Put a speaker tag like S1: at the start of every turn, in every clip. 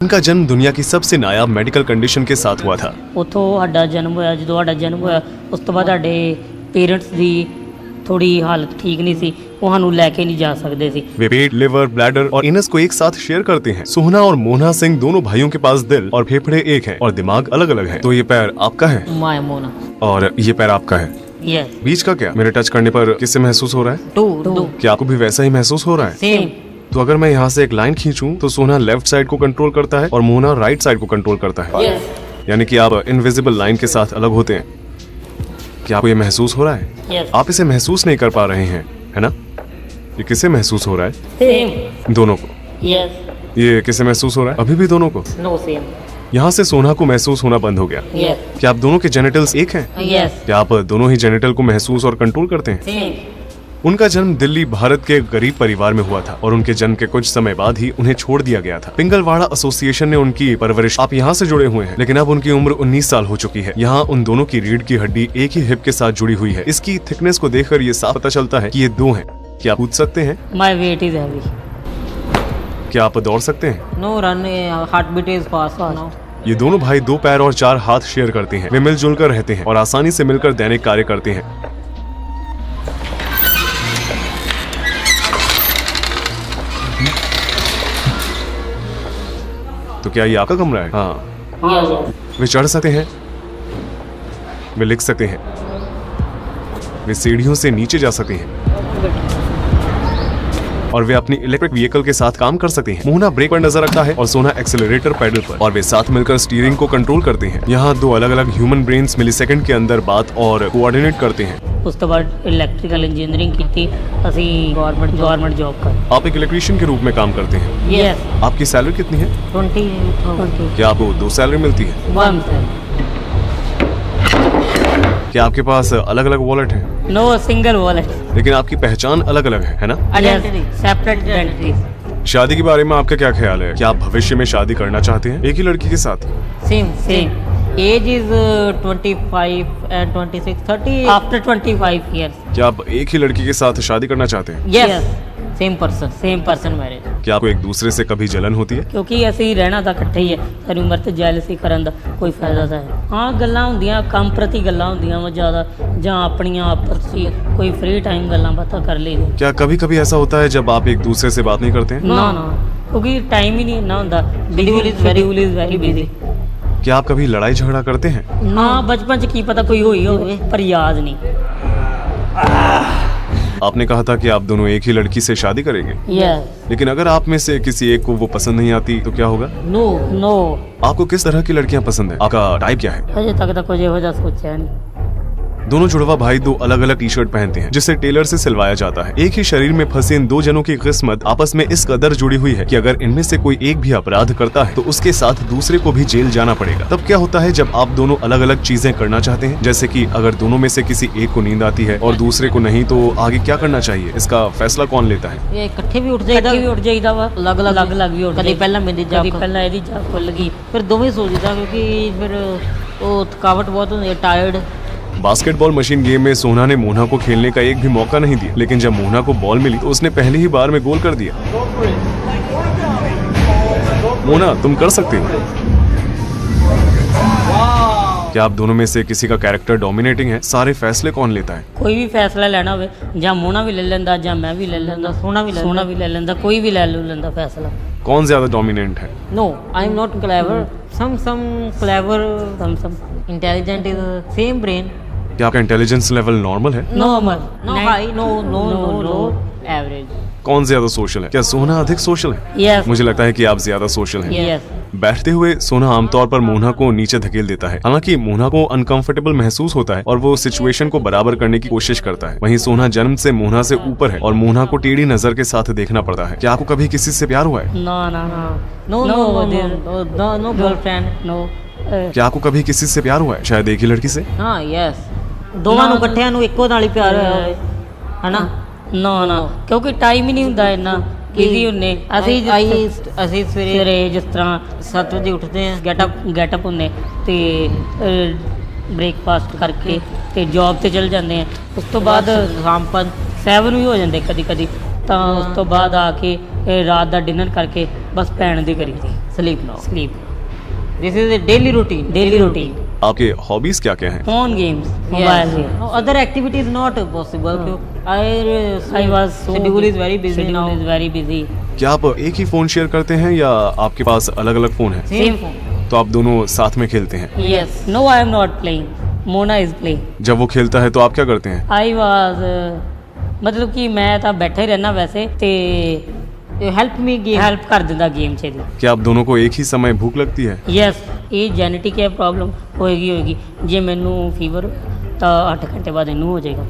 S1: उनका जन्म दुनिया की सबसे नायाब मेडिकल कंडीशन के साथ हुआ था।
S2: ਉੱਥੋਂ ਸਾਡਾ ਜਨਮ ਹੋਇਆ। ਜਦੋਂ ਸਾਡਾ ਜਨਮ ਹੋਇਆ ਉਸ ਤੋਂ ਬਾਅਦ ਸਾਡੇ ਪੇਰੈਂਟਸ ਦੀ थोड़ी हालत ठीक नहीं सी, वो ਸਾਨੂੰ ਲੈ ਕੇ नहीं जा सकते सी।
S1: वे पेट, लिवर, ब्लैडर और इनस को एक साथ शेयर करते हैं। सोहना और मोना सिंह दोनों भाइयों के पास दिल और फेफड़े एक हैं और दिमाग अलग अलग है। तो ये पैर आपका है
S2: माया मोना
S1: और ये पैर आपका है।
S2: यस।
S1: बीच का क्या? मेरे टच करने पर किससे महसूस हो रहा है?
S2: टू।
S1: क्या आपको भी वैसा ही महसूस हो रहा है?
S2: सेम।
S1: तो अगर मैं यहाँ से एक लाइन खींचूं तो सोहना लेफ्ट साइड को कंट्रोल करता है और मोना राइट साइड को कंट्रोल करता है।
S2: यस।
S1: यानी कि आप इनविजिबल लाइन के साथ अलग होते हैं। क्या आपको ये महसूस हो रहा है?
S2: यस।
S1: आप इसे महसूस नहीं कर पा रहे हैं, है ना? ये किसे महसूस हो रहा है?
S2: सेम।
S1: दोनों को।
S2: यस।
S1: ये किसे महसूस हो रहा है? अभी भी दोनों को।
S2: No same.
S1: यहाँ से सोना को महसूस होना बंद हो गया।
S2: यस।
S1: क्या आप दोनों के जेनिटल्स एक हैं?
S2: यस।
S1: क्या आप दोनों ही जेनिटल को महसूस और कंट्रोल करते हैं?
S2: सेम।
S1: उनका जन्म दिल्ली भारत के गरीब परिवार में हुआ था और उनके जन्म के कुछ समय बाद ही उन्हें छोड़ दिया गया था। पिंगलवाड़ा एसोसिएशन ने उनकी परवरिश। आप यहाँ से जुड़े हुए हैं, लेकिन अब उनकी उम्र 19 साल हो चुकी है। यहाँ उन दोनों की रीढ़ की हड्डी एक ही हिप के साथ जुड़ी हुई है। इसकी थिकनेस को देखकर ये साफ पता चलता है कि ये दो हैं। क्या आप कूद सकते हैं?
S2: My weight is heavy.
S1: क्या आप दौड़ सकते हैं?
S2: No run, heart beat is fast now.
S1: ये दोनों भाई 2 पैर और 4 हाथ शेयर करते हैं। वे मिलजुल कर रहते हैं और आसानी से मिलकर दैनिक कार्य करते हैं। तो क्या ये आपका कमरा है? हाँ। वे चढ़ सकते हैं, वे लिख सकते हैं, वे सीढ़ियों से नीचे जा सकते हैं और वे अपनी इलेक्ट्रिक व्हीकल के साथ काम कर सकते हैं। मोहना ब्रेक पर नजर रखता है और सोना एक्सेलरेटर पैडल पर, और वे साथ मिलकर स्टीयरिंग को कंट्रोल करते हैं। यहाँ 2 अलग अलग ह्यूमन ब्रेन्स मिलीसेकंड के अंदर बात और कोऑर्डिनेट करते हैं।
S2: उस तो बाद इलेक्ट्रिकल इंजीनियरिंग की थी, असी गवर्नमेंट जॉब कर।
S1: आप एक इलेक्ट्रीशियन के रूप में काम करते हैं।
S2: यस।
S1: आपकी सैलरी कितनी है?
S2: 20।
S1: क्या आपको 2 सैलरी मिलती है?
S2: 1।
S1: क्या आपके पास अलग अलग वॉलेट है?
S2: No single wallet.
S1: लेकिन आपकी पहचान अलग अलग है ना?
S2: Identity separate identity.
S1: शादी के बारे में आपका क्या ख्याल है? क्या आप भविष्य में शादी करना चाहते हैं एक ही लड़की के साथ?
S2: Same. Age is 25 and 26, 30 after 25 years।
S1: क्या आप एक ही लड़की के साथ शादी करना चाहते हैं?
S2: यस। Same person marriage.
S1: क्या आपको एक दूसरे से कभी जलन होती है?
S2: ਕਿਉਂਕਿ ਅਸੀਂ ਰਹਿਣਾ ਤਾਂ ਇਕੱਠੇ ਹੀ ਹੈ, ਸਾਰੀ ਉਮਰ ਤੇ ਜੈਲਸੀ ਕਰਨ ਦਾ ਕੋਈ ਫਾਇਦਾ ਤਾਂ ਹੈ। ਹਾਂ ਗੱਲਾਂ ਹੁੰਦੀਆਂ, ਕੰਮ ਪ੍ਰਤੀ ਗੱਲਾਂ ਹੁੰਦੀਆਂ ਵਾ ਜ਼ਿਆਦਾ, ਜਾਂ ਆਪਣੀਆਂ ਆਪਸ ਵਿੱਚ ਕੋਈ ਫ੍ਰੀ ਟਾਈਮ ਗੱਲਾਂ ਬਾਤਾਂ ਕਰ ਲਈ।
S1: क्या कभी कभी ऐसा होता है जब आप एक दूसरे से बात नहीं करते हैं?
S2: ਨਾ ਕਿਉਂਕਿ ਟਾਈਮ ਹੀ ਨਹੀਂ ਇੰਨਾ ਹੁੰਦਾ। Schedule is very busy.
S1: क्या आप कभी लड़ाई झगड़ा करते हैं?
S2: ਨਾ ਬਚਪਨ ਚ ਕੀ ਪਤਾ ਕੋਈ ਹੋਈ ਹੋਵੇ, ਪਰ ਯਾਦ ਨਹੀਂ।
S1: आपने कहा था कि आप दोनों एक ही लड़की से शादी करेंगे,
S2: यस।
S1: लेकिन अगर आप में से किसी एक को वो पसंद नहीं आती तो क्या होगा?
S2: नो।
S1: आपको किस तरह की लड़कियां पसंद है? आपका टाइप क्या है?
S2: अजे तक तो कुछ ਇਹੋ ਜਿਹਾ सोचा नहीं।
S1: दोनों जुड़वा भाई 2 अलग अलग टी शर्ट पहनते हैं जिसे टेलर से सिलवाया जाता है। एक ही शरीर में फंसे इन 2 जनों की किस्मत आपस में इस कदर जुड़ी हुई है कि अगर इनमें से कोई एक भी अपराध करता है तो उसके साथ दूसरे को भी जेल जाना पड़ेगा। तब क्या होता है जब आप दोनों अलग अलग चीजें करना चाहते हैं? जैसे कि अगर दोनों में से किसी एक को नींद आती है और दूसरे को नहीं, तो आगे क्या करना चाहिए? इसका फैसला कौन लेता है?
S2: ये इकट्ठे भी उठ जाइदा वा, अलग भी उठ। कभी पहला मेरी जाग, कभी पहला एदी जाग खुल गई, फिर दोवें सो जाइदा क्योंकि फिर वो थकावट बहुत होती है, टायर्ड।
S1: बास्केटबॉल मशीन गेम में सोना ने मोना को खेलने का एक भी मौका नहीं दिया, लेकिन जब मोना को बॉल मिली तो उसने पहली ही बार में गोल कर दिया। मोना, तुम कर सकते हो। क्या आप दोनों में से किसी का कैरेक्टर डोमिनेटिंग है? सारे फैसले कौन लेता है?
S2: कोई भी फैसला लेना हो, ਜਾਂ मोना भी ले लेंदा, ਜਾਂ मैं भी ले लेंदा, सोना भी ले लेंदा, कोई भी ले लेंदा फैसला।
S1: कौन ज्यादा डोमिनेंट है?
S2: No, I am not clever. some clever, some intelligent is same brain।
S1: क्या आपका इंटेलिजेंस लेवल नॉर्मल है?
S2: Normal, no high, no average.
S1: कौन ज्यादा सोशल है? क्या सोना अधिक सोशल है?
S2: यस।
S1: मुझे लगता है कि आप ज्यादा सोशल हैं।
S2: यस।
S1: बैठते हुए सोना आमतौर पर मोना को नीचे धकेल देता है। हालांकि मोना को अनकंफर्टेबल महसूस होता है और वो सिचुएशन को बराबर करने की कोशिश करता है। वहीं सोना जन्म से मोना से ऊपर है और मोना को टेढ़ी नजर के साथ देखना पड़ता है। क्या आपको कभी किसी से प्यार हुआ है?
S2: No girlfriend, no.
S1: क्या आपको कभी किसी से प्यार हुआ है? शायद एक ही लड़की से?
S2: हाँ, यस। ਦੋਵਾਂ ਨੂੰ ਇਕੱਠਿਆਂ ਨੂੰ ਇੱਕੋ ਨਾਲ ਹੀ ਪਿਆਰ ਹੋਇਆ ਹੈ ਨਾ? ਨਾ ਕਿਉਂਕਿ ਟਾਈਮ ਹੀ ਨਹੀਂ ਹੁੰਦਾ ਇੰਨਾ, ਬਿਜ਼ੀ ਹੁੰਨੇ ਅਸੀਂ ਸਵੇਰੇ ਜਿਸ ਤਰ੍ਹਾਂ 7 ਵਜੇ ਉੱਠਦੇ ਹਾਂ, ਗੈਟਅਪ ਹੁੰਨੇ ਤੇ ਬ੍ਰੇਕਫਾਸਟ ਕਰਕੇ ਤੇ ਜੌਬ ਤੇ ਚਲ ਜਾਂਦੇ ਆ। ਉਸ ਤੋਂ ਬਾਅਦ ਸ਼ਾਮ 7 ਵੀ ਹੋ ਜਾਂਦੇ ਕਦੀ ਤਾਂ ਉਸ ਤੋਂ ਬਾਅਦ ਆ ਕੇ ਰਾਤ ਦਾ ਡਿਨਰ ਕਰਕੇ ਬਸ ਪੈਣ ਦੀ ਕਰੀ sleep now. This is a daily routine.
S1: आपके हॉबीज क्या क्या हैं?
S2: Phone games, mobile games. No, other activities not possible. I was schedule is very busy now.
S1: क्या आप एक ही फोन शेयर करते हैं या आपके पास अलग अलग फोन है?
S2: Same phone.
S1: तो आप दोनों साथ में खेलते हैं?
S2: Yes. No, I am not playing. Mona is playing.
S1: जब वो खेलता है तो आप क्या करते हैं?
S2: I was मतलब कि मैं ਤਾਂ ਬੈਠਾ ਹੀ ਰਹਿਣਾ ਵੈਸੇ ਤੇ ਹੈਲਪ ਮੀ ਗੇਮ ਹੈਲਪ ਕਰ ਦਿੰਦਾ ਗੇਮ 'ਚ ਇਹਦੀ।
S1: क्या आप दोनों को एक ही समय भूख लगती है?
S2: ਯੈਸ ਇਹ ਜੈਨੇਟਿਕ ਹੈ ਪ੍ਰੋਬਲਮ ਹੋਏਗੀ ਜੇ ਮੈਨੂੰ ਫੀਵਰ ਤਾਂ 8 ਘੰਟੇ ਬਾਅਦ ਇਹਨੂੰ ਹੋ ਜਾਏਗਾ।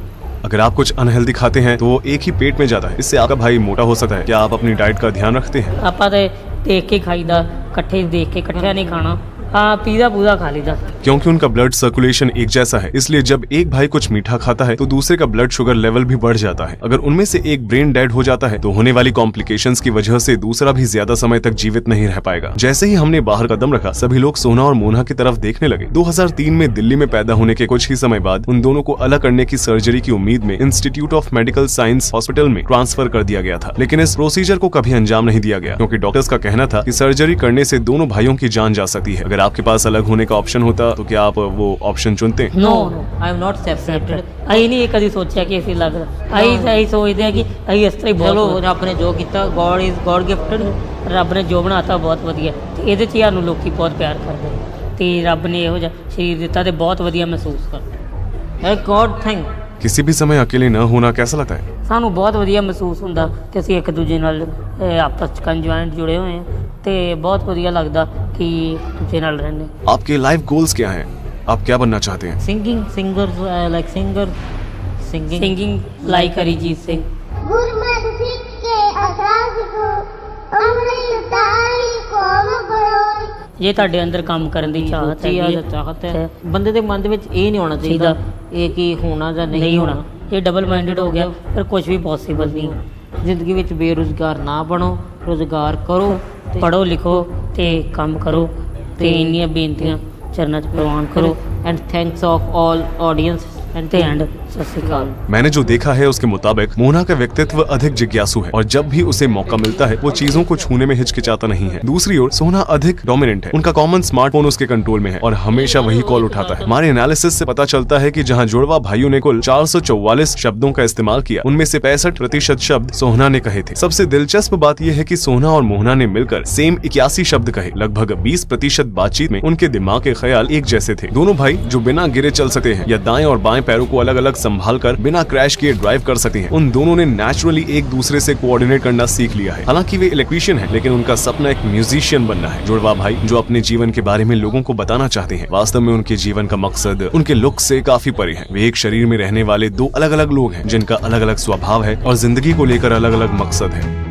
S1: अगर आप कुछ अनहेल्दी खाते हैं तो वो एक ही पेट में जाता है, इससे आपका भाई मोटा हो सकता है। क्या आप अपनी डाइट का ध्यान रखते हैं?
S2: ਆਪਾਂ ਤੇ ਦੇਖ ਕੇ ਖਾਈਦਾ ਇਕੱਠੇ ਦੇਖ ਕੇ ਇਕੱਠਿਆਂ ਨਹੀਂ ਖਾਣਾ हाँ पीज़ा पूजा खा लीदा।
S1: क्योंकि उनका ब्लड सर्कुलेशन एक जैसा है, इसलिए जब एक भाई कुछ मीठा खाता है तो दूसरे का ब्लड शुगर लेवल भी बढ़ जाता है। अगर उनमें से एक ब्रेन डेड हो जाता है तो होने वाली कॉम्प्लिकेशंस की वजह से दूसरा भी ज्यादा समय तक जीवित नहीं रह पाएगा। जैसे ही हमने बाहर कदम रखा सभी लोग सोना और मोना की तरफ देखने लगे। 2003 में दिल्ली में पैदा होने के कुछ ही समय बाद उन दोनों को अलग करने की सर्जरी की उम्मीद में institute of medical science hospital में ट्रांसफर कर दिया गया था, लेकिन इस प्रोसीजर को कभी अंजाम नहीं दिया गया क्योंकि डॉक्टर्स का कहना था कि सर्जरी करने से दोनों भाइयों की जान जा सकती है। अगर आपके पास अलग का ऑप्शन होता तो क्या आप वो ऑप्शन चुनते?
S2: No I am not separated. ਅਸੀਂ ਨਹੀਂ ਕਦੀ ਸੋਚਿਆ ਕਿ ਅਸੀਂ ਲੱਗ ਅਸੀਂ ਸੋਚਦੇ ਆ ਕਿ ਅਸੀਂ ਇਸ ਤਰ੍ਹਾਂ ਹੀ ਚਲੋ ਰੱਬ ਨੇ ਜੋ ਕੀਤਾ ਗੋਡ ਇਜ਼ ਗੋਡ ਗਿਫਟਡ ਰੱਬ ਨੇ ਜੋ ਬਣਾਤਾ ਬਹੁਤ ਵਧੀਆ ਤੇ ਇਹਦੇ 'ਚ ਸਾਨੂੰ ਲੋਕੀ ਬਹੁਤ ਪਿਆਰ ਕਰਦੇ ਤੇ ਰੱਬ ਨੇ ਇਹੋ ਜਿਹਾ ਸਰੀਰ ਦਿੱਤਾ ਤੇ ਬਹੁਤ ਵਧੀਆ ਮਹਿਸੂਸ ਕਰਦੇ ਗੋਡ ਥੈਂਕ।
S1: किसी भी समय अकेले न होना कैसा लगता है?
S2: ਸਾਨੂੰ ਬਹੁਤ ਵਧੀਆ ਮਹਿਸੂਸ ਹੁੰਦਾ ਕਿ ਅਸੀਂ ਇੱਕ ਦੂਜੇ ਨਾਲ ਆਪਸ 'ਚ ਕੰਜੁਆਇੰਟ ਜੁੜੇ ਹੋਏ ਹਾਂ ਤੇ ਬਹੁਤ ਵਧੀਆ ਲੱਗਦਾ ਕਿ ਦੂਜੇ ਨਾਲ ਰਹਿੰਦੇ।
S1: आपके लाइफ गोल्स क्या हैं? आप क्या बनना चाहते हैं?
S2: Singing like Arijit Singh.
S3: गुरमत सिख के असास को अमृताई कौम बरोई।
S2: ਜੇ ਤੁਹਾਡੇ ਅੰਦਰ ਕੰਮ ਕਰਨ ਦੀ ਚਾਹਤ ਹੈ
S4: ਬੰਦੇ ਦੇ ਮਨ ਦੇ ਵਿੱਚ ਇਹ ਨਹੀਂ ਹੋਣਾ ਚਾਹੀਦਾ ਇਹ ਕੀ ਹੋਣਾ ਜਾਂ
S2: ਨਹੀਂ ਹੋਣਾ, ਇਹ ਡਬਲ ਮਾਈਂਡਡ ਹੋ ਗਿਆ ਫਿਰ ਕੁਝ ਵੀ ਪੋਸੀਬਲ ਨਹੀਂ।
S4: ਜ਼ਿੰਦਗੀ ਵਿੱਚ ਬੇਰੁਜ਼ਗਾਰ ਨਾ ਬਣੋ, ਰੁਜ਼ਗਾਰ ਕਰੋ,
S2: ਪੜ੍ਹੋ ਲਿਖੋ ਤੇ ਕੰਮ ਕਰੋ ਤੇ ਇੰਨੀਆਂ ਬੇਨਤੀਆਂ ਚਰਨਾਂ 'ਚ ਪ੍ਰਵਾਨ ਕਰੋ।
S4: ਐਂਡ ਥੈਂक्स ऑफ ऑल ऑडियंस
S2: ਤੇ ਐਂਡ ਸਤਿ ਸ਼੍ਰੀ ਅਕਾਲ।
S1: मैंने जो देखा है उसके मुताबिक मोना का व्यक्तित्व अधिक जिज्ञासु है और जब भी उसे मौका मिलता है वो चीजों को छूने में हिचकिचाता नहीं है। दूसरी ओर सोना अधिक डोमिनेंट है, उनका कॉमन स्मार्टफोन उसके कंट्रोल में है और हमेशा वही कॉल उठाता है। हमारे एनालिसिस से पता चलता है कि जहां जुड़वा भाइयों ने कुल 444 शब्दों का इस्तेमाल किया उनमें से 65% शब्द सोहना ने कहे थे। सबसे दिलचस्प बात यह है कि सोहना और मोहना ने मिलकर सेम 81 शब्द कहे। लगभग 20% बातचीत में उनके दिमाग के ख्याल एक जैसे थे। दोनों भाई जो बिना गिरे चल सकते हैं या दाएं और बाएं पैरों को अलग अलग संभाल कर बिना क्रैश किए ड्राइव कर सकते हैं, उन दोनों ने नेचुरली एक दूसरे से कोऑर्डिनेट करना सीख लिया है। हालांकि वे इलेक्ट्रीशियन हैं, लेकिन उनका सपना एक म्यूजिशियन बनना है। जुड़वा भाई जो अपने जीवन के बारे में लोगों को बताना चाहते हैं, वास्तव में उनके जीवन का मकसद उनके लुक से काफी परे है। वे एक शरीर में रहने वाले दो अलग अलग लोग हैं जिनका अलग अलग स्वभाव है और जिंदगी को लेकर अलग अलग मकसद है।